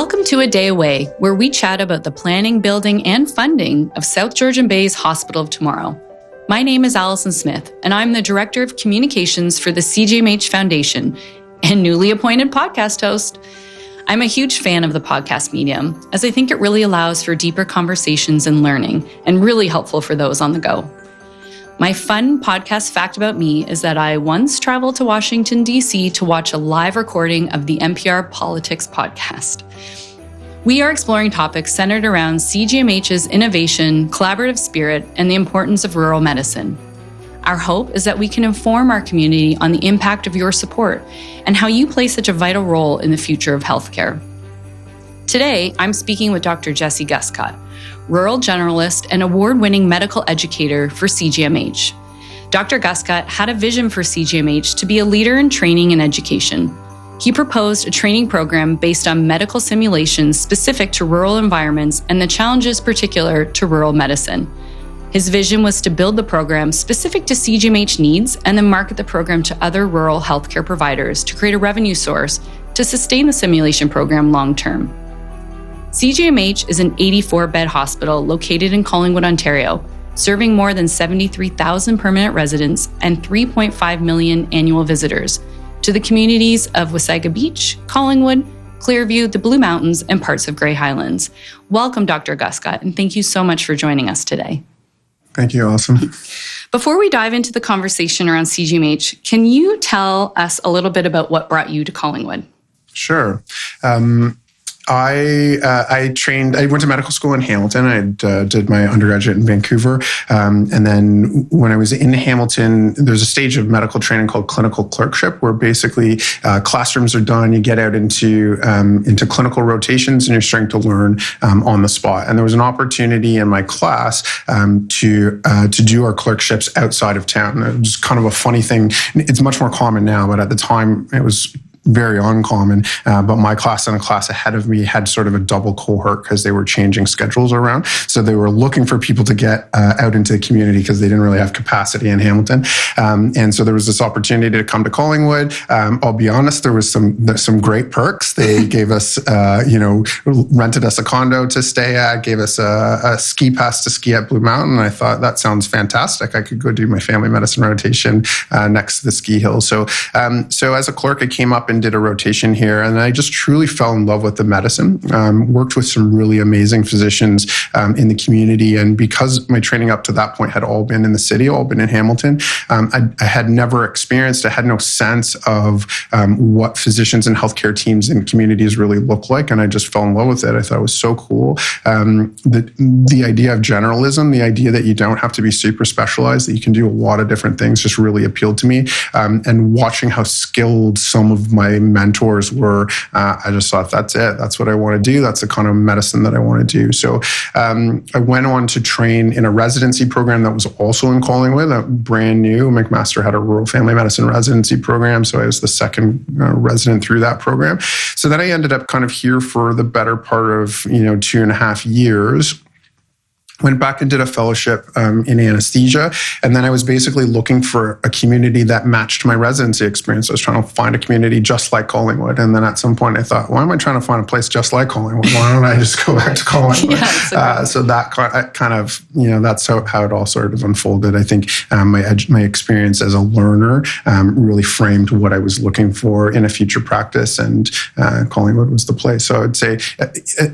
Welcome to A Day Away, where we chat about the planning, building, and funding of South Georgian Bay's Hospital of Tomorrow. My name is Alison Smith, and I'm the Director of Communications for the CGMH Foundation and newly appointed podcast host. I'm a huge fan of the podcast medium, as I think it really allows for deeper conversations and learning, and really helpful for those on the go. My fun podcast fact about me is that I once traveled to Washington, D.C. to watch a live recording of the NPR Politics podcast. We are exploring topics centered around CGMH's innovation, collaborative spirit, and the importance of rural medicine. Our hope is that we can inform our community on the impact of your support and how you play such a vital role in the future of healthcare. Today, I'm speaking with Dr. Jessie Guscott, rural generalist and award-winning medical educator for CGMH. Dr. Guscott had a vision for CGMH to be a leader in training and education. He proposed a training program based on medical simulations specific to rural environments and the challenges particular to rural medicine. His vision was to build the program specific to CGMH needs and then market the program to other rural healthcare providers to create a revenue source to sustain the simulation program long-term. CGMH is an 84-bed hospital located in Collingwood, Ontario, serving more than 73,000 permanent residents and 3.5 million annual visitors to the communities of Wasaga Beach, Collingwood, Clearview, the Blue Mountains, and parts of Grey Highlands. Welcome, Dr. Guscott, and thank you so much for joining us today. Thank you, Alison. Before we dive into the conversation around CGMH, can you tell us a little bit about what brought you to Collingwood? Sure. I went to medical school in Hamilton. I did my undergraduate in Vancouver. And then when I was in Hamilton, there's a stage of medical training called clinical clerkship, where basically classrooms are done. You get out into clinical rotations and you're starting to learn on the spot. And there was an opportunity in my class to do our clerkships outside of town. It was kind of a funny thing. It's much more common now, but at the time it was very uncommon, but my class and a class ahead of me had sort of a double cohort because they were changing schedules around. So they were looking for people to get out into the community because they didn't really have capacity in Hamilton. And so there was this opportunity to come to Collingwood. I'll be honest, there was some great perks. They gave us, rented us a condo to stay at, gave us a ski pass to ski at Blue Mountain. And I thought, that sounds fantastic. I could go do my family medicine rotation next to the ski hill. So as a clerk, I came up and did a rotation here, and I just truly fell in love with the medicine. Worked with some really amazing physicians in the community, and because my training up to that point had all been in the city, all been in Hamilton, I had never experienced, I had no sense of what physicians and healthcare teams in communities really look like, and I just fell in love with it. I thought it was so cool. The idea of generalism, the idea that you don't have to be super specialized, that you can do a lot of different things, just really appealed to me. And watching how skilled some of my mentors were, I just thought, that's it. That's what I want to do. That's the kind of medicine that I want to do. So I went on to train in a residency program that was also in Collingwood, brand new. McMaster had a rural family medicine residency program, so I was the second resident through that program. So then I ended up kind of here for the better part of 2.5 years. Went back and did a fellowship in anesthesia. And then I was basically looking for a community that matched my residency experience. I was trying to find a community just like Collingwood. And then at some point I thought, why am I trying to find a place just like Collingwood? Why don't I just go back to Collingwood? So that kind of, that's how it all sort of unfolded. I think my experience as a learner really framed what I was looking for in a future practice, and Collingwood was the place. So I would say,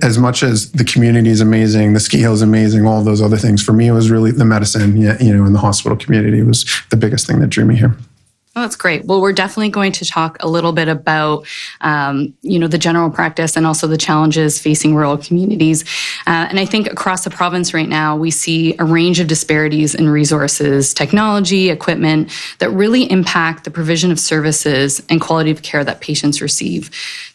as much as the community is amazing, the ski hill is amazing, all those other things, for me, it was really the medicine, in the hospital community was the biggest thing that drew me here. Oh, that's great. Well, we're definitely going to talk a little bit about, the general practice and also the challenges facing rural communities. And I think across the province right now, we see a range of disparities in resources, technology, equipment that really impact the provision of services and quality of care that patients receive.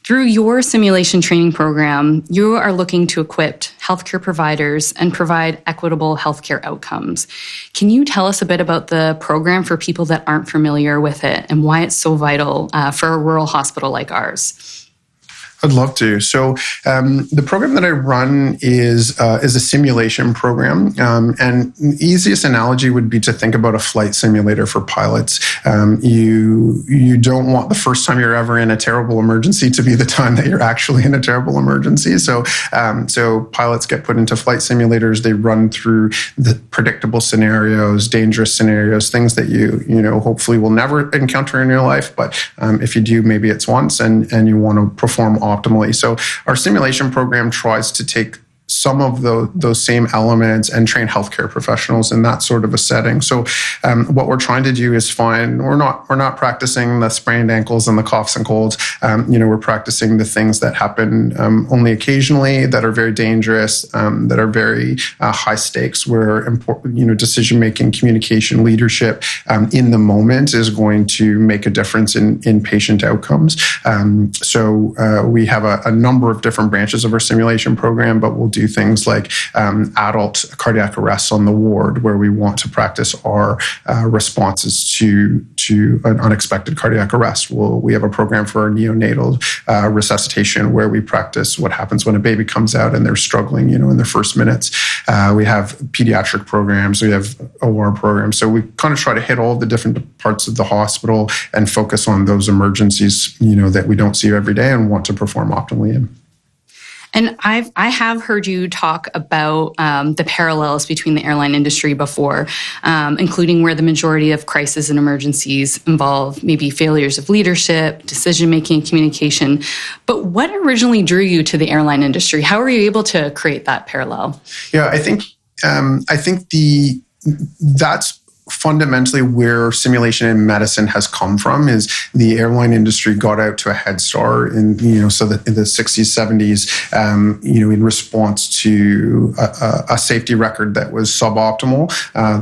Through your simulation training program, you are looking to equip healthcare providers and provide equitable healthcare outcomes. Can you tell us a bit about the program for people that aren't familiar with it and why it's so vital for a rural hospital like ours? I'd love to. So the program that I run is a simulation program. And the easiest analogy would be to think about a flight simulator for pilots. You don't want the first time you're ever in a terrible emergency to be the time that you're actually in a terrible emergency. So pilots get put into flight simulators. They run through the predictable scenarios, dangerous scenarios, things that you hopefully will never encounter in your life. But if you do, maybe it's once, and you want to perform optimally. So our simulation program tries to take some of those same elements and train healthcare professionals in that sort of a setting. So what we're trying to do is we're not practicing the sprained ankles and the coughs and colds. We're practicing the things that happen only occasionally, that are very dangerous, that are very high stakes, where important, decision making, communication, leadership in the moment is going to make a difference in patient outcomes. So we have a number of different branches of our simulation program, but we'll do things like adult cardiac arrests on the ward, where we want to practice our responses to an unexpected cardiac arrest. We have a program for our neonatal resuscitation, where we practice what happens when a baby comes out and they're struggling, in their first minutes. We have pediatric programs, we have OR programs. So we kind of try to hit all the different parts of the hospital and focus on those emergencies, that we don't see every day and want to perform optimally in. And I have heard you talk about the parallels between the airline industry before, including where the majority of crises and emergencies involve maybe failures of leadership, decision-making, communication. But what originally drew you to the airline industry? How were you able to create that parallel? Yeah, I think that's fundamentally where simulation in medicine has come from. Is the airline industry got out to a head start in the 60s, 70s, in response to a safety record that was suboptimal.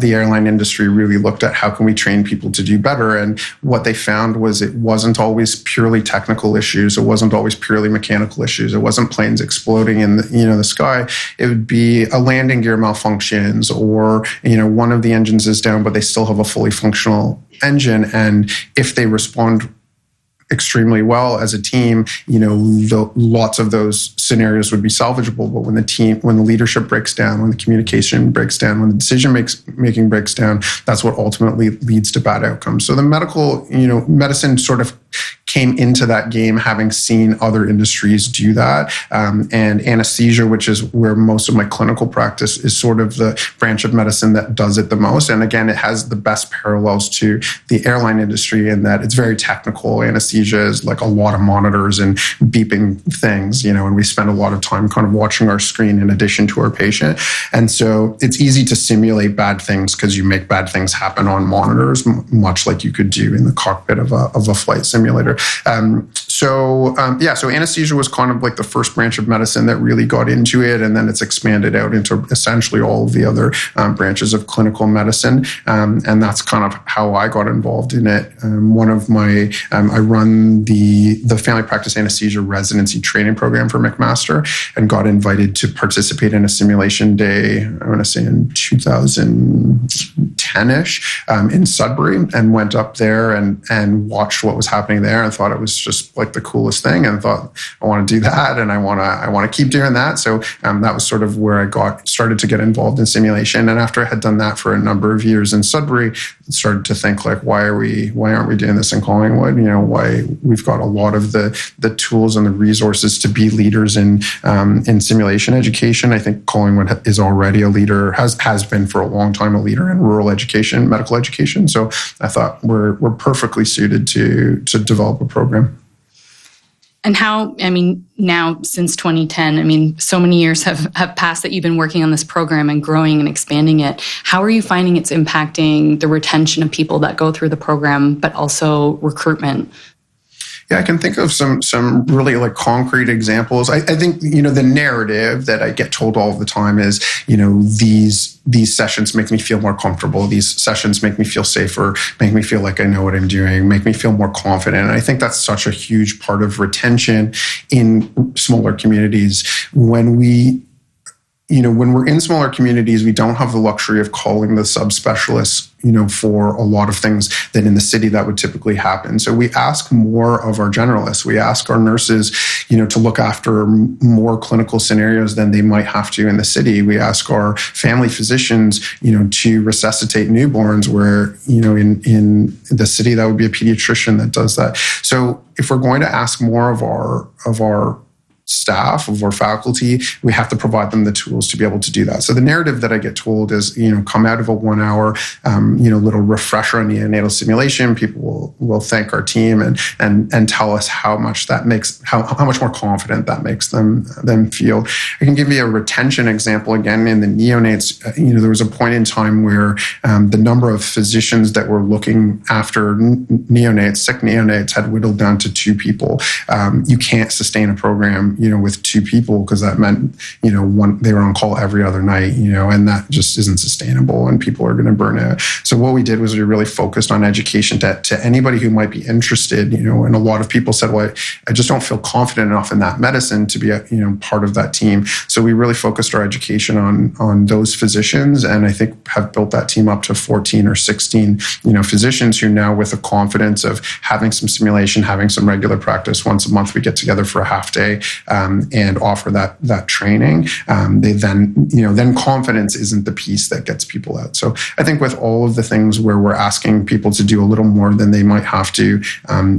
The airline industry really looked at how can we train people to do better, and what they found was it wasn't always purely technical issues. It wasn't always purely mechanical issues. It wasn't planes exploding in the sky. It would be a landing gear malfunctions, or one of the engines is down, but they still have a fully functional engine. And if they respond extremely well as a team, lots of those scenarios would be salvageable. But when the leadership breaks down, when the communication breaks down, when the decision making breaks down, that's what ultimately leads to bad outcomes. So the medicine sort of came into that game having seen other industries do that. And anesthesia, which is where most of my clinical practice is, sort of the branch of medicine that does it the most. And again, it has the best parallels to the airline industry in that it's very technical. Anesthesia is like a lot of monitors and beeping things, and we spend a lot of time kind of watching our screen in addition to our patient. And so it's easy to simulate bad things because you make bad things happen on monitors, much like you could do in the cockpit of a flight simulator. So anesthesia was kind of like the first branch of medicine that really got into it, and then it's expanded out into essentially all of the other branches of clinical medicine, and that's kind of how I got involved in it. I run the family practice anesthesia residency training program for McMaster, and got invited to participate in a simulation day, I want to say in 2010-ish, in Sudbury, and went up there and watched what was happening there, and thought it was just like the coolest thing, and thought I want to do that, and I want to keep doing that. So that was sort of where I started to get involved in simulation. And after I had done that for a number of years in Sudbury, I started to think, like, why aren't we doing this in Collingwood? Why we've got a lot of the tools and the resources to be leaders in simulation education. I think Collingwood is already a leader, has been for a long time a leader in rural education, medical education. So I thought we're perfectly suited to develop a program. And now since 2010, so many years have passed that you've been working on this program and growing and expanding it. How are you finding it's impacting the retention of people that go through the program, but also recruitment? Yeah, I can think of some really like concrete examples. I think, the narrative that I get told all the time is, these sessions make me feel more comfortable. These sessions make me feel safer, make me feel like I know what I'm doing, make me feel more confident. And I think that's such a huge part of retention in smaller communities. When we when we're in smaller communities, we don't have the luxury of calling the subspecialists, for a lot of things that in the city that would typically happen. So we ask more of our generalists. We ask our nurses, to look after more clinical scenarios than they might have to in the city. We ask our family physicians, to resuscitate newborns where, in the city, that would be a pediatrician that does that. So if we're going to ask more of our staff, of our faculty, we have to provide them the tools to be able to do that. So the narrative that I get told is, come out of a 1 hour, little refresher on neonatal simulation, people will thank our team and tell us how much that makes, how much more confident that makes them feel. I can give you a retention example again in the neonates. There was a point in time where the number of physicians that were looking after neonates, sick neonates, had whittled down to 2 people. You can't sustain a program with 2 people, because that meant, they were on call every other night, and that just isn't sustainable, and people are going to burn out. So what we did was we really focused on education to anybody who might be interested, and a lot of people said, well, I just don't feel confident enough in that medicine to be part of that team. So we really focused our education on those physicians, and I think have built that team up to 14 or 16, physicians who now, with the confidence of having some simulation, having some regular practice, once a month we get together for a half day, and offer that training. They then confidence isn't the piece that gets people out. So I think with all of the things where we're asking people to do a little more than they might have to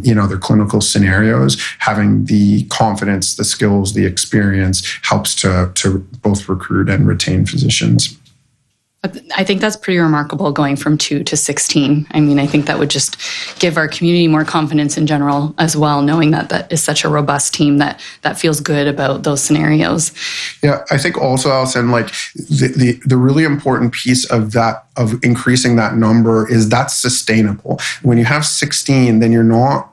in other clinical scenarios, having the confidence, the skills, the experience helps to both recruit and retain physicians. I think that's pretty remarkable, going from 2 to 16. I mean, I think that would just give our community more confidence in general as well, knowing that is such a robust team that feels good about those scenarios. Yeah, I think also, Alison, like the really important piece of that, of increasing that number, is that's sustainable. When you have 16, then you're not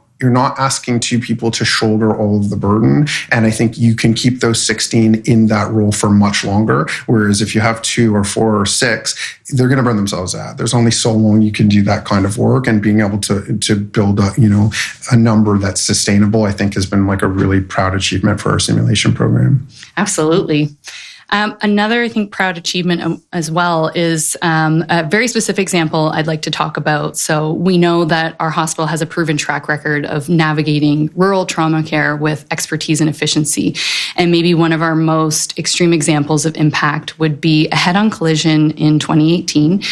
asking 2 people to shoulder all of the burden. And I think you can keep those 16 in that role for much longer. Whereas if you have 2 or 4 or 6, they're going to burn themselves out. There's only so long you can do that kind of work, and being able to build a number that's sustainable, I think has been like a really proud achievement for our simulation program. Absolutely. Another, I think, proud achievement as well is a very specific example I'd like to talk about. So we know that our hospital has a proven track record of navigating rural trauma care with expertise and efficiency. And maybe one of our most extreme examples of impact would be a head-on collision in 2018,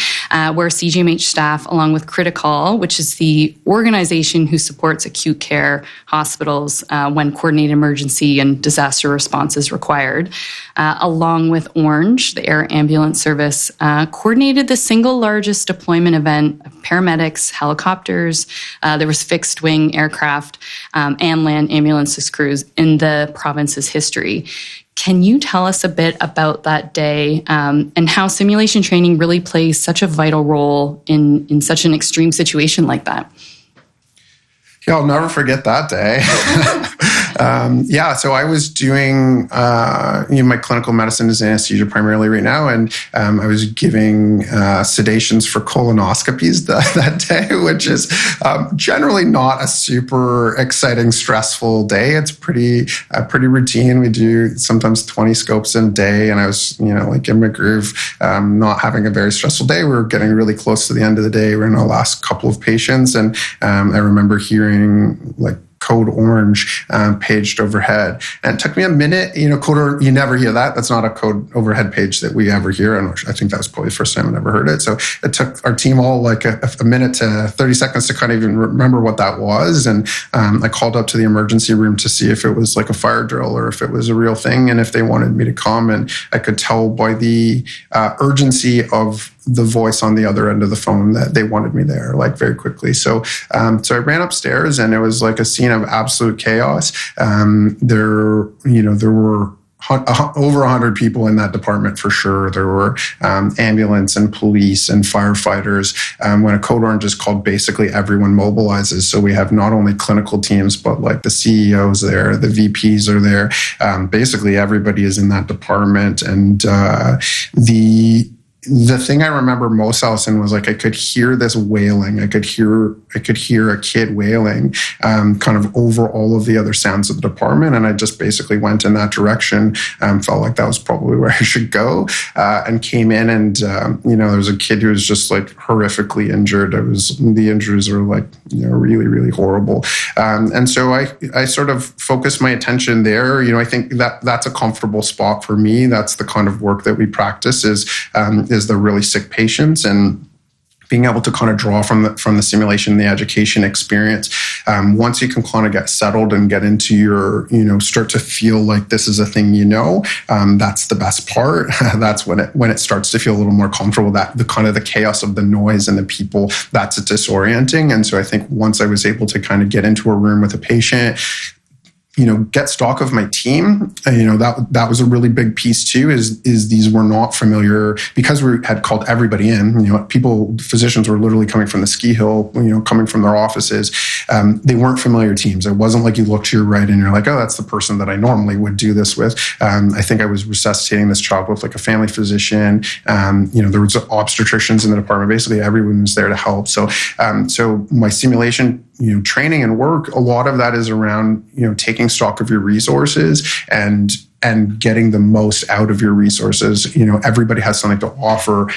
where CGMH staff, along with Critical, which is the organization who supports acute care hospitals when coordinated emergency and disaster response is required, along with Orange, the air ambulance service, coordinated the single largest deployment event of paramedics, helicopters, there was fixed wing aircraft, and land ambulance crews in the province's history. Can you tell us a bit about that day and how simulation training really plays such a vital role in such an extreme situation like that? Yeah, I'll never forget that day. So I was doing my clinical medicine is anesthesia primarily right now, and I was giving sedations for colonoscopies that day, which is generally not a super exciting, stressful day. It's pretty routine. We do sometimes 20 scopes in a day, and I was like in my groove, not having a very stressful day. We were getting really close to the end of the day. We're in our last couple of patients, and I remember hearing like code orange paged overhead. And it took me a minute, code, you never hear that. That's not a code overhead page that we ever hear. And I think that was probably the first time I ever heard it. So it took our team all like a minute to 30 seconds to kind of even remember what that was. And I called up to the emergency room to see if it was like a fire drill or if it was a real thing, and if they wanted me to come. And I could tell by the urgency of the voice on the other end of the phone that they wanted me there, like very quickly. So I ran upstairs, and it was like a scene of absolute chaos. There were over 100 people in that department for sure. There were ambulance and police and firefighters. When a code orange is called, basically everyone mobilizes. So we have not only clinical teams, but like the CEOs there, the VPs are there. Basically everybody is in that department. And the thing I remember most, Alison, was like I could hear this wailing. I could hear a kid wailing, kind of over all of the other sounds of the department, and I just basically went in that direction. Felt like that was probably where I should go, and came in, and there was a kid who was just like horrifically injured. The injuries were like really, really horrible, and so I sort of focused my attention there. I think that's a comfortable spot for me. That's the kind of work that we practice is the really sick patients, and being able to kind of draw from the simulation, the education experience. Once you can kind of get settled and get into your, start to feel like this is a thing, that's the best part. That's when it starts to feel a little more comfortable, that the kind of the chaos of the noise and the people, that's disorienting. And so I think once I was able to kind of get into a room with a patient, get stock of my team. That was a really big piece too, is these were not familiar, because we had called everybody in, physicians were literally coming from the ski hill, coming from their offices. They weren't familiar teams. It wasn't like you look to your right and you're like, oh, that's the person that I normally would do this with. I think I was resuscitating this child with like a family physician. There was obstetricians in the department. Basically everyone was there to help. So my simulation training and work, a lot of that is around, taking stock of your resources and getting the most out of your resources. Everybody has something to offer.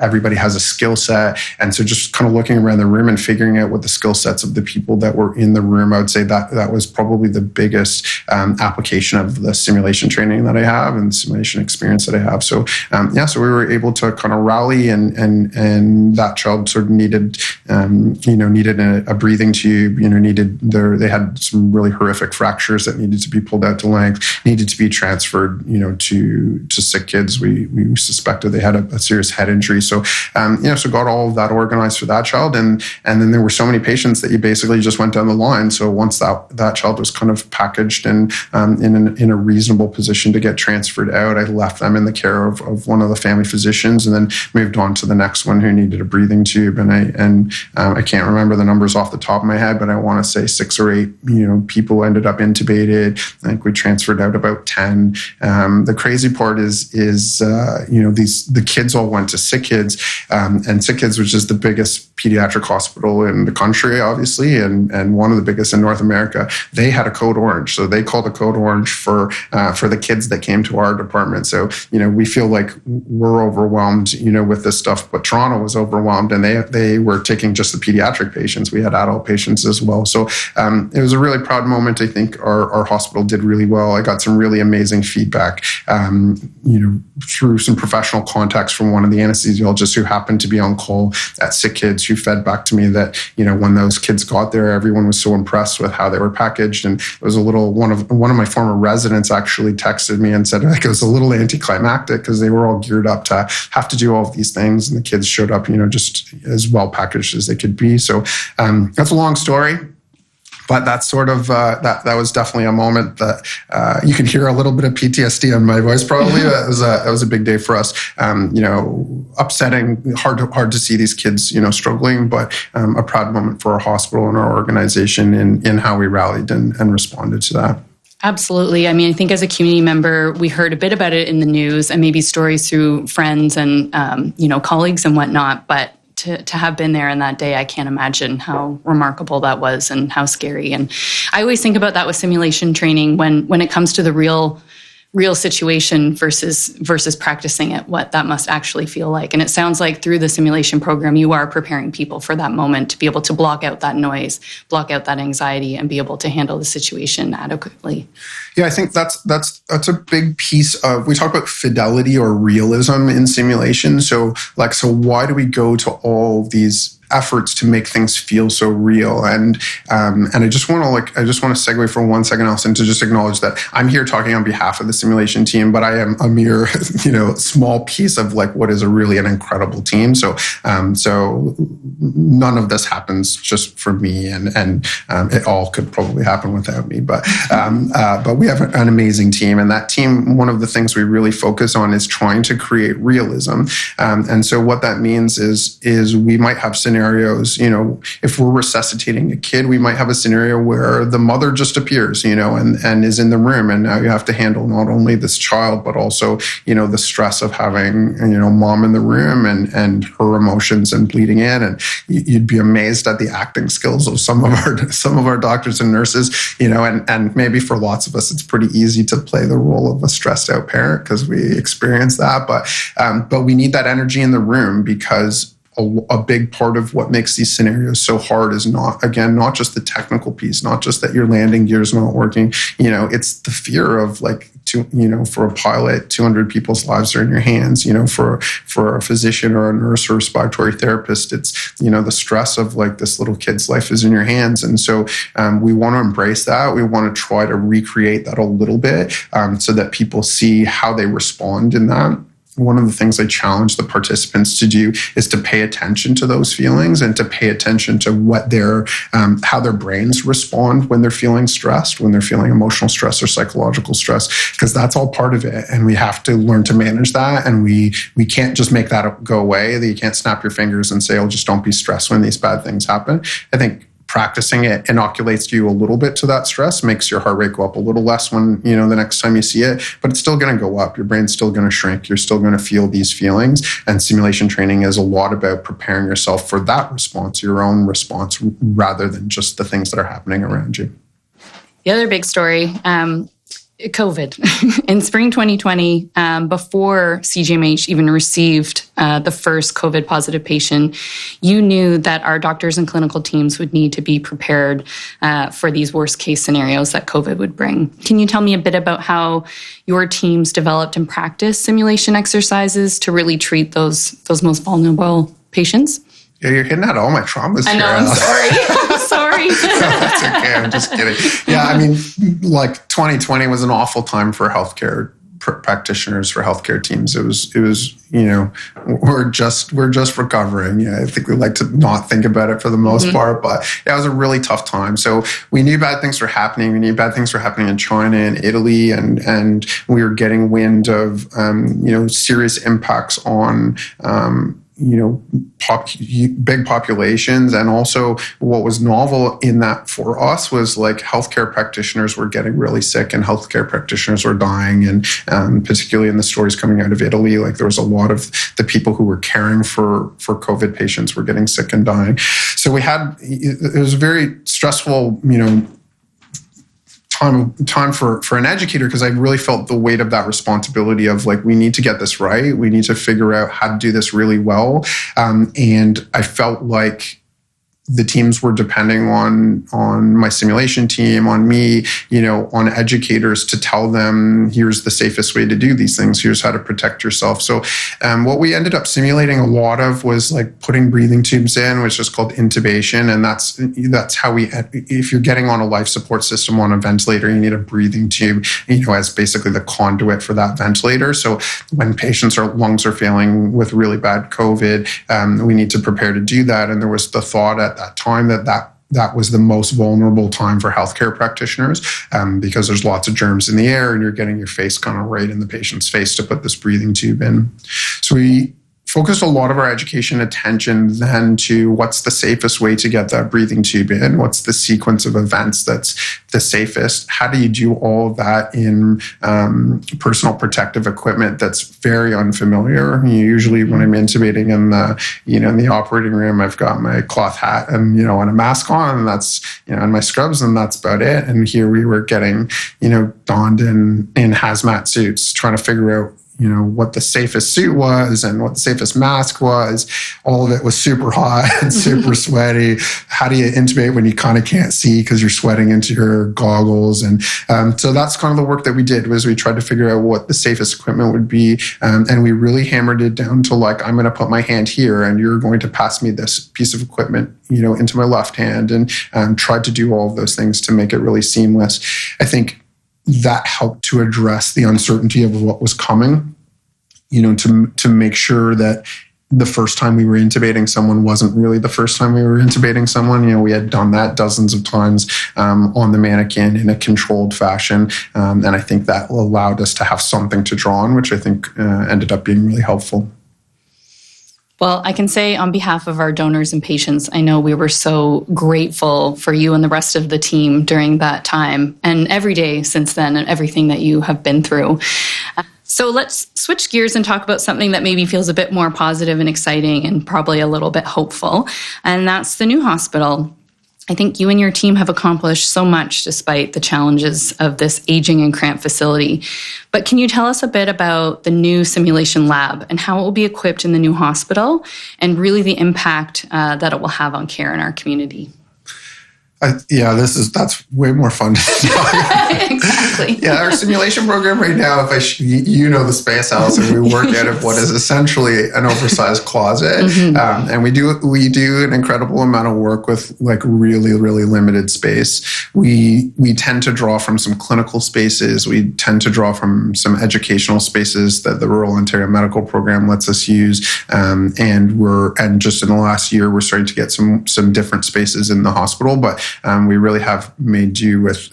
Everybody has a skill set. And so just kind of looking around the room and figuring out what the skill sets of the people that were in the room, I would say that was probably the biggest application of the simulation training that I have and the simulation experience that I have. So, so we were able to kind of rally, and that child sort of needed a breathing tube, they had some really horrific fractures that needed to be pulled out to length, needed to be transferred, to sick kids. We suspected they had a serious head injury. So, so got all of that organized for that child. And then there were so many patients that you basically just went down the line. So once that child was kind of packaged and in a reasonable position to get transferred out, I left them in the care of one of the family physicians, and then moved on to the next one who needed a breathing tube. And I can't remember the numbers off the top of my head, but I want to say 6 or 8, people ended up intubated. I think we transferred out about 10. The crazy part is the kids all went to Sick Kids, and Sick Kids, which is the biggest pediatric hospital in the country, obviously, and one of the biggest in North America. They had a code orange, so they called a code orange for the kids that came to our department. So we feel like we're overwhelmed, with this stuff, but Toronto was overwhelmed, and they were taking just the pediatric patients. We had adult patients as well. So it was a really proud moment. I think our hospital did really well. I got some really amazing feedback, through some professional contacts from one of the anesthesiologists who happened to be on call at Sick Kids, who fed back to me that, when those kids got there, everyone was so impressed with how they were packaged. And it was one of my former residents actually texted me and said like it was a little anticlimactic because they were all geared up to have to do all of these things, and the kids showed up, just as well packaged as they could be. So that's a long story. But that's sort of, that was definitely a moment that you can hear a little bit of PTSD on my voice probably. That was a big day for us. Upsetting, hard to see these kids, struggling, but a proud moment for our hospital and our organization in how we rallied and responded to that. Absolutely. I think as a community member, we heard a bit about it in the news and maybe stories through friends and, colleagues and whatnot, but to have been there in that day, I can't imagine how remarkable that was and how scary. And I always think about that with simulation training when it comes to the real situation versus practicing it, what that must actually feel like. And it sounds like through the simulation program, you are preparing people for that moment to be able to block out that noise, block out that anxiety, and be able to handle the situation adequately. Yeah, I think that's a big piece of, we talk about fidelity or realism in simulation. So why do we go to all these efforts to make things feel so real? And I just want to segue for 1 second, Alison, to just acknowledge that I'm here talking on behalf of the simulation team, but I am a mere, small piece of what is really an incredible team. So none of this happens just for me, and it all could probably happen without me. But we have an amazing team, and that team, one of the things we really focus on is trying to create realism. And so what that means is we might have scenarios scenarios. If we're resuscitating a kid, we might have a scenario where the mother just appears, and is in the room. And now you have to handle not only this child, but also, the stress of having, mom in the room and her emotions and bleeding in. And you'd be amazed at the acting skills of some of our doctors and nurses, and maybe for lots of us, it's pretty easy to play the role of a stressed out parent because we experience that. But we need that energy in the room, because a big part of what makes these scenarios so hard is not just the technical piece, not just that your landing gear is not working. It's the fear of for a pilot, 200 people's lives are in your hands. For a physician or a nurse or respiratory therapist, it's, the stress of this little kid's life is in your hands. And so we want to embrace that. We want to try to recreate that a little bit so that people see how they respond in that. One of the things I challenge the participants to do is to pay attention to those feelings and to pay attention to what how their brains respond when they're feeling stressed, when they're feeling emotional stress or psychological stress, because that's all part of it. And we have to learn to manage that. And we can't just make that go away. You can't snap your fingers and say, oh, just don't be stressed when these bad things happen. I think practicing it inoculates you a little bit to that stress, makes your heart rate go up a little less when, the next time you see it, but it's still going to go up. Your brain's still going to shrink. You're still going to feel these feelings. And simulation training is a lot about preparing yourself for that response, your own response, rather than just the things that are happening around you. The other big story, COVID. In spring 2020, before CGMH even received the first COVID positive patient, you knew that our doctors and clinical teams would need to be prepared for these worst case scenarios that COVID would bring. Can you tell me a bit about how your teams developed and practiced simulation exercises to really treat those most vulnerable patients? Yeah, you're hitting at all my traumas. I know, I'm sorry. I'm sorry. No, that's okay. I'm just kidding. Yeah, 2020 was an awful time for healthcare practitioners, for healthcare teams. It was we're just recovering. Yeah, I think we like to not think about it for the most part, but it was a really tough time. So we knew bad things were happening. We knew bad things were happening in China and Italy, and we were getting wind of serious impacts on big populations. And also what was novel in that for us was healthcare practitioners were getting really sick and healthcare practitioners were dying. And particularly in the stories coming out of Italy, there was a lot of the people who were caring for COVID patients were getting sick and dying. So it was a very stressful, time for an educator, because I really felt the weight of that responsibility of we need to get this right. We need to figure out how to do this really well. And I felt like the teams were depending on my simulation team, on me, on educators to tell them, here's the safest way to do these things. Here's how to protect yourself. So what we ended up simulating a lot of was putting breathing tubes in, which is called intubation. And that's how if you're getting on a life support system on a ventilator, you need a breathing tube, as basically the conduit for that ventilator. So when patients' lungs are failing with really bad COVID, we need to prepare to do that. And there was the thought at that time that was the most vulnerable time for healthcare practitioners because there's lots of germs in the air and you're getting your face kind of right in the patient's face to put this breathing tube in. So we focused a lot of our education attention then to what's the safest way to get that breathing tube in, what's the sequence of events that's the safest, how do you do all of that in personal protective equipment that's very unfamiliar. Usually when I'm intubating in the operating room, I've got my cloth hat and and a mask on, and that's and my scrubs, and that's about it. And here we were getting donned in hazmat suits, trying to figure out what the safest suit was and what the safest mask was. All of it was super hot and super sweaty. How do you intubate when you kind of can't see because you're sweating into your goggles? And so that's kind of the work that we did, was we tried to figure out what the safest equipment would be. And we really hammered it down to I'm going to put my hand here and you're going to pass me this piece of equipment, into my left hand, and tried to do all of those things to make it really seamless. I think that helped to address the uncertainty of what was coming, to make sure that the first time we were intubating someone wasn't really the first time we were intubating someone. We had done that dozens of times on the mannequin in a controlled fashion. And I think that allowed us to have something to draw on, which I think ended up being really helpful. Well, I can say on behalf of our donors and patients, I know we were so grateful for you and the rest of the team during that time and every day since then and everything that you have been through. So let's switch gears and talk about something that maybe feels a bit more positive and exciting and probably a little bit hopeful, and that's the new hospital. I think you and your team have accomplished so much despite the challenges of this aging and cramped facility. But can you tell us a bit about the new simulation lab and how it will be equipped in the new hospital and really the impact that it will have on care in our community? That's way more fun to talk. Exactly. Yeah, our simulation program right now, you know the space, Alison, we work out of what is essentially an oversized closet. Mm-hmm. And we do an incredible amount of work with like really, really limited space. We tend to draw from some clinical spaces. We tend to draw from some educational spaces that the Rural Ontario Medical Program lets us use. And just in the last year, we're starting to get some different spaces in the hospital, but we really have made do with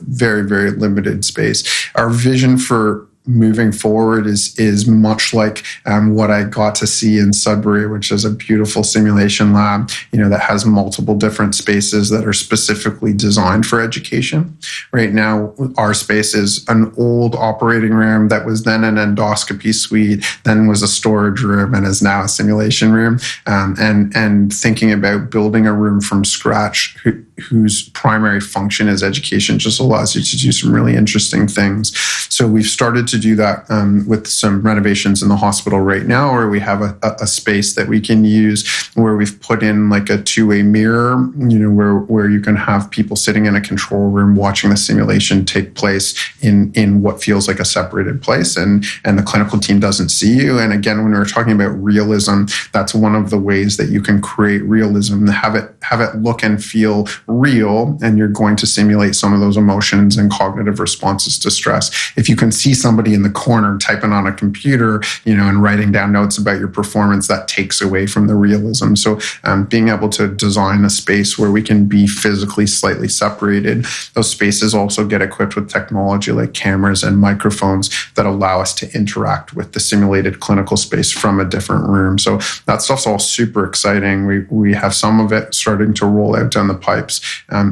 very, very limited space. Our vision for moving forward is much like what I got to see in Sudbury, which is a beautiful simulation lab, that has multiple different spaces that are specifically designed for education. Right now, our space is an old operating room that was then an endoscopy suite, then was a storage room, and is now a simulation room. And thinking about building a room from scratch whose primary function is education just allows you to do some really interesting things. So we've started to do that with some renovations in the hospital right now, where we have a space that we can use where we've put in like a two-way mirror, where you can have people sitting in a control room watching the simulation take place in what feels like a separated place, and the clinical team doesn't see you. And again, when we're talking about realism, that's one of the ways that you can create realism, have it look and feel real, and you're going to simulate some of those emotions and cognitive responses to stress. If you can see somebody in the corner typing on a computer, and writing down notes about your performance, that takes away from the realism. So being able to design a space where we can be physically slightly separated, those spaces also get equipped with technology like cameras and microphones that allow us to interact with the simulated clinical space from a different room. So that stuff's all super exciting. We have some of it starting to roll out down the pipes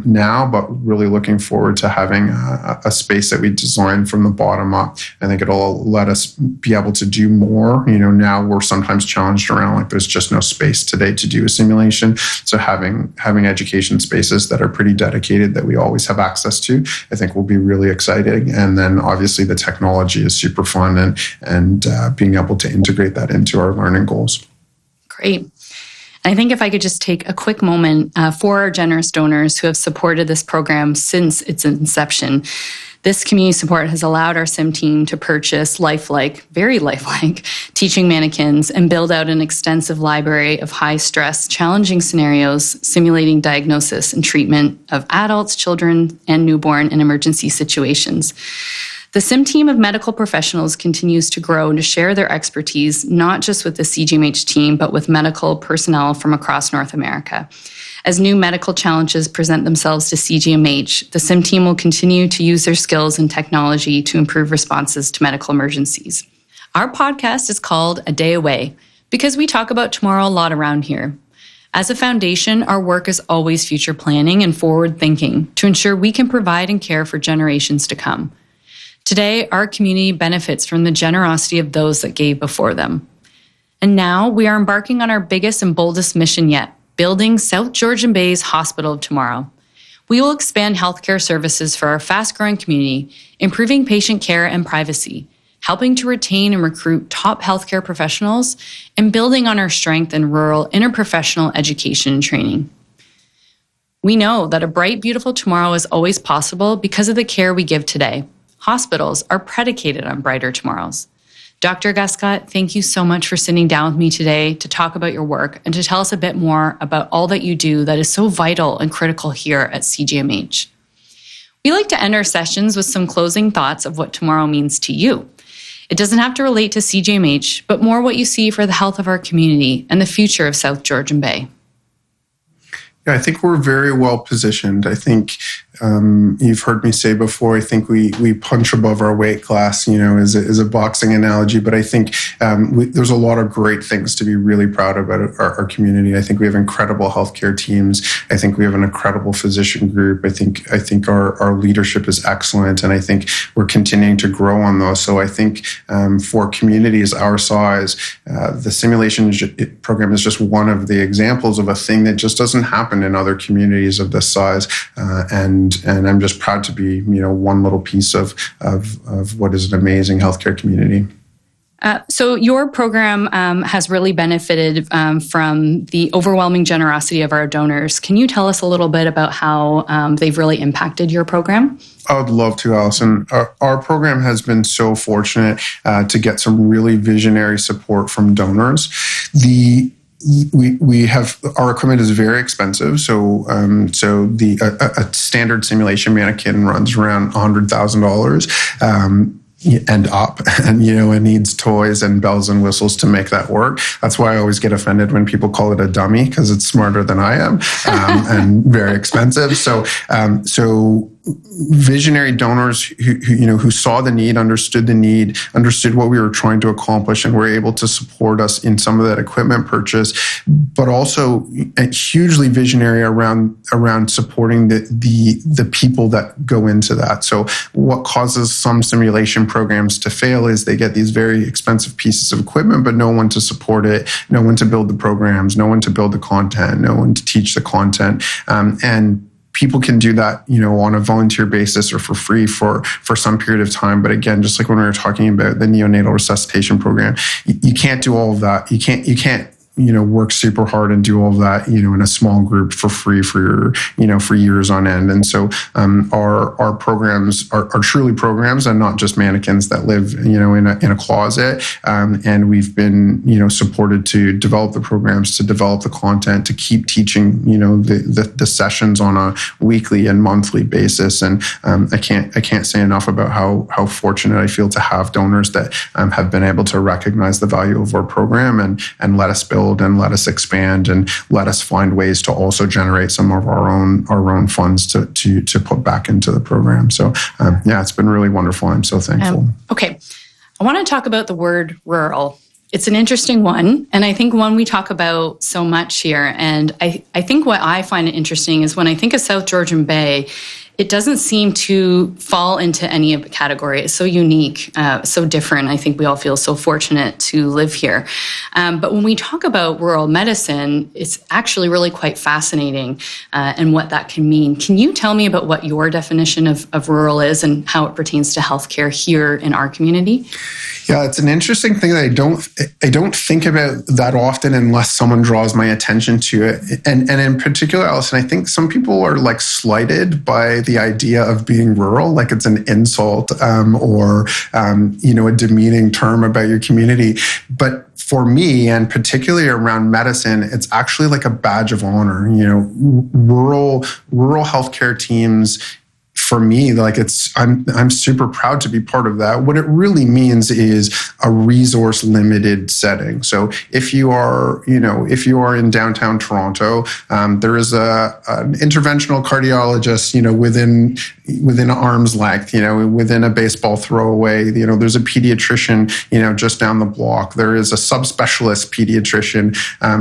now, but really looking forward to having a space that we design from the bottom up. I think it'll let us be able to do more. Now we're sometimes challenged around like there's just no space today to do a simulation. So having education spaces that are pretty dedicated that we always have access to, I think will be really exciting. And then obviously the technology is super fun and being able to integrate that into our learning goals. Great. I think if I could just take a quick moment for our generous donors who have supported this program since its inception. This community support has allowed our sim team to purchase very lifelike teaching mannequins and build out an extensive library of high-stress, challenging scenarios simulating diagnosis and treatment of adults, children, and newborn in emergency situations. The sim team of medical professionals continues to grow and to share their expertise, not just with the CGMH team, but with medical personnel from across North America. As new medical challenges present themselves to CGMH, the sim team will continue to use their skills and technology to improve responses to medical emergencies. Our podcast is called A Day Away because we talk about tomorrow a lot around here. As a foundation, our work is always future planning and forward thinking to ensure we can provide and care for generations to come. Today, our community benefits from the generosity of those that gave before them. And now we are embarking on our biggest and boldest mission yet, building South Georgian Bay's Hospital of Tomorrow. We will expand healthcare services for our fast-growing community, improving patient care and privacy, helping to retain and recruit top healthcare professionals, and building on our strength in rural interprofessional education and training. We know that a bright, beautiful tomorrow is always possible because of the care we give today. Hospitals are predicated on brighter tomorrows. Dr. Guscott, thank you so much for sitting down with me today to talk about your work and to tell us a bit more about all that you do that is so vital and critical here at CGMH. We like to end our sessions with some closing thoughts of what tomorrow means to you. It doesn't have to relate to CGMH, but more what you see for the health of our community and the future of South Georgian Bay. Yeah, I think we're very well positioned. I think you've heard me say before, I think we punch above our weight class, is a boxing analogy. But I think there's a lot of great things to be really proud about our community. I think we have incredible healthcare teams. I think we have an incredible physician group. I think our leadership is excellent, and I think we're continuing to grow on those. So I think for communities our size, the simulation program is just one of the examples of a thing that just doesn't happen in other communities of this size. And I'm just proud to be, one little piece of what is an amazing healthcare community. So your program has really benefited from the overwhelming generosity of our donors. Can you tell us a little bit about how they've really impacted your program? I would love to, Alison. Our program has been so fortunate to get some really visionary support from donors. We have, our equipment is very expensive. So a standard simulation mannequin runs around $100,000. And up, and it needs toys and bells and whistles to make that work. That's why I always get offended when people call it a dummy, because it's smarter than I am and very expensive. So visionary donors who saw the need, understood what we were trying to accomplish, and were able to support us in some of that equipment purchase, but also hugely visionary around supporting the people that go into that. So what causes some simulation programs to fail is they get these very expensive pieces of equipment, but no one to support it, no one to build the programs, no one to build the content, no one to teach the content, and people can do that, on a volunteer basis or for free for some period of time. But again, just like when we were talking about the neonatal resuscitation program, you can't do all of that. You can't work super hard and do all of that, in a small group for free for years on end. And so our programs are truly programs and not just mannequins that live, in a closet. And we've been, supported to develop the programs, to develop the content, to keep teaching, the sessions on a weekly and monthly basis. And I can't say enough about how fortunate I feel to have donors that have been able to recognize the value of our program and let us build and let us expand and let us find ways to also generate some of our own funds to put back into the program. So it's been really wonderful. I'm so thankful. Okay. I want to talk about the word rural. It's an interesting one, and I think one we talk about so much here. And I think what I find interesting is when I think of South Georgian Bay, it doesn't seem to fall into any of the category. It's so unique, so different. I think we all feel so fortunate to live here. But when we talk about rural medicine, it's actually really quite fascinating and what that can mean. Can you tell me about what your definition of rural is and how it pertains to healthcare here in our community? Yeah, it's an interesting thing that I don't think about that often unless someone draws my attention to it. And in particular, Alison, I think some people are slighted by the idea of being rural, like it's an insult or a demeaning term about your community. But for me, and particularly around medicine, it's actually like a badge of honor. Rural healthcare teams. For me, I'm super proud to be part of that. What it really means is a resource limited setting. So if you are in downtown Toronto, there is an interventional cardiologist, within arm's length, within a baseball throw away. There's a pediatrician, just down the block. There is a subspecialist pediatrician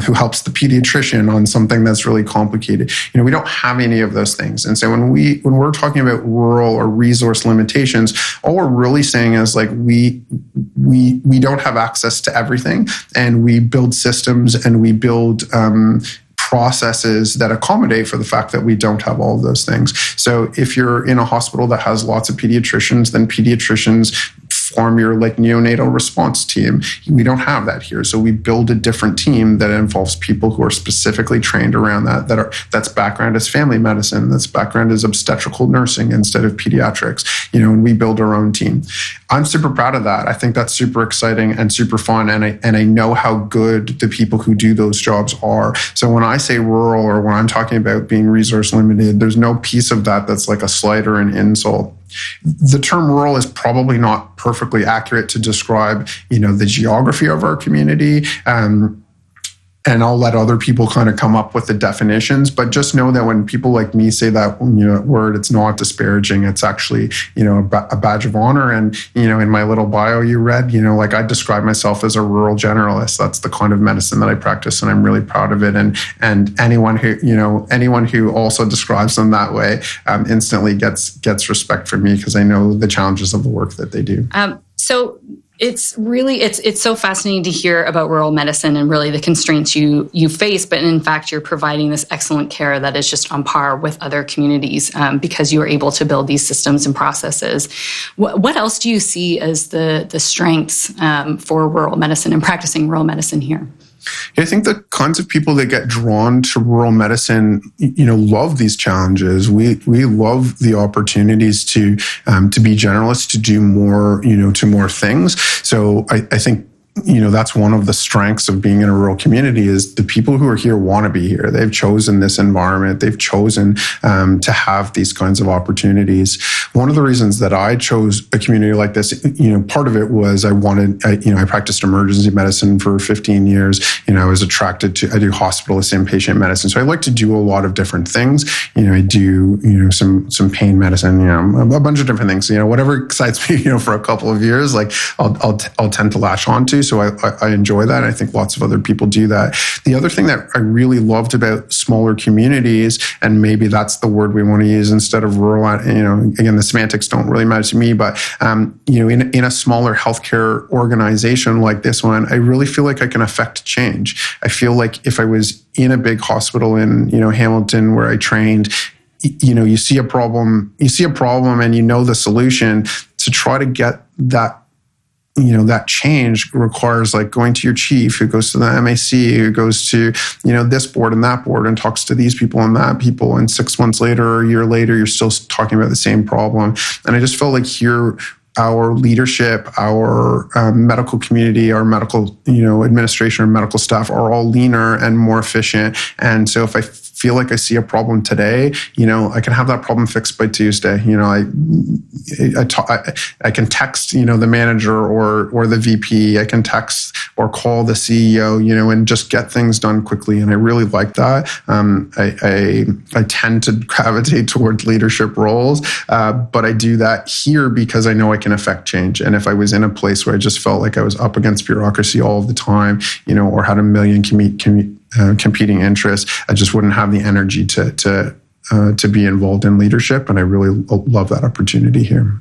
who helps the pediatrician on something that's really complicated. We don't have any of those things. And so when we're talking about rural or resource limitations, all we're really saying is we don't have access to everything, and we build systems and we build processes that accommodate for the fact that we don't have all of those things. So if you're in a hospital that has lots of pediatricians, then pediatricians form your neonatal response team. We don't have that here. So we build a different team that involves people who are specifically trained around that's background is family medicine, that's background is obstetrical nursing instead of pediatrics, and we build our own team. I'm super proud of that. I think that's super exciting and super fun. And I know how good the people who do those jobs are. So when I say rural or when I'm talking about being resource limited, there's no piece of that that's like a slight or an insult. The term rural is probably not perfectly accurate to describe, the geography of our community. and I'll let other people kind of come up with the definitions. But just know that when people like me say that word, it's not disparaging. It's actually, a badge of honor. And, in my little bio you read, like I describe myself as a rural generalist. That's the kind of medicine that I practice, and I'm really proud of it. And anyone who also describes them that way instantly gets respect from me, because I know the challenges of the work that they do. So it's really, it's so fascinating to hear about rural medicine and really the constraints you face, but in fact, you're providing this excellent care that is just on par with other communities because you are able to build these systems and processes. What else do you see as the strengths for rural medicine and practicing rural medicine here? I think the kinds of people that get drawn to rural medicine, love these challenges. We love the opportunities to be generalists, to do more, to more things. So I think, that's one of the strengths of being in a rural community, is the people who are here want to be here. They've chosen this environment. They've chosen to have these kinds of opportunities. One of the reasons that I chose a community like this, part of it was I practiced emergency medicine for 15 years. I was attracted to, I do hospitalist inpatient medicine. So I like to do a lot of different things. I do, some pain medicine, a bunch of different things, whatever excites me, for a couple of years, like I'll tend to latch onto. So I enjoy that. I think lots of other people do that. The other thing that I really loved about smaller communities, and maybe that's the word we want to use instead of rural, again, the semantics don't really matter to me, but, in a smaller healthcare organization like this one, I really feel like I can affect change. I feel like if I was in a big hospital in, Hamilton where I trained, you see a problem and the solution. To try to get that, that change requires like going to your chief, who goes to the MAC, who goes to, this board and that board and talks to these people and that people. And 6 months later or a year later, you're still talking about the same problem. And I just felt like here, our leadership, our medical community, our medical, administration, or medical staff are all leaner and more efficient. And so if I feel like I see a problem today, I can have that problem fixed by Tuesday. I can text, the manager or the VP. I can text or call the CEO, and just get things done quickly. And I really like that. I tend to gravitate towards leadership roles, but I do that here because I know I can affect change. And if I was in a place where I just felt like I was up against bureaucracy all of the time, or had a million competing interests, I just wouldn't have the energy to be involved in leadership. And I really love that opportunity here.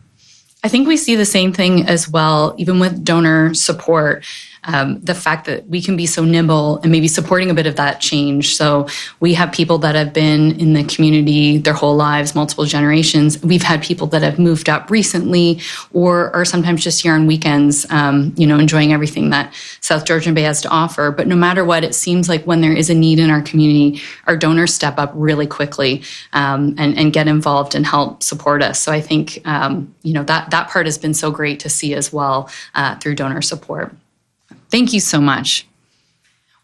I think we see the same thing as well, even with donor support. The fact that we can be so nimble and maybe supporting a bit of that change. So we have people that have been in the community their whole lives, multiple generations. We've had people that have moved up recently or are sometimes just here on weekends, enjoying everything that South Georgian Bay has to offer. But no matter what, it seems like when there is a need in our community, our donors step up really quickly and get involved and help support us. So I think, that part has been so great to see as well through donor support. Thank you so much.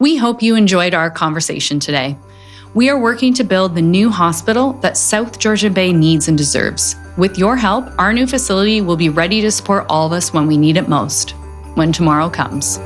We hope you enjoyed our conversation today. We are working to build the new hospital that South Georgian Bay needs and deserves. With your help, our new facility will be ready to support all of us when we need it most, when tomorrow comes.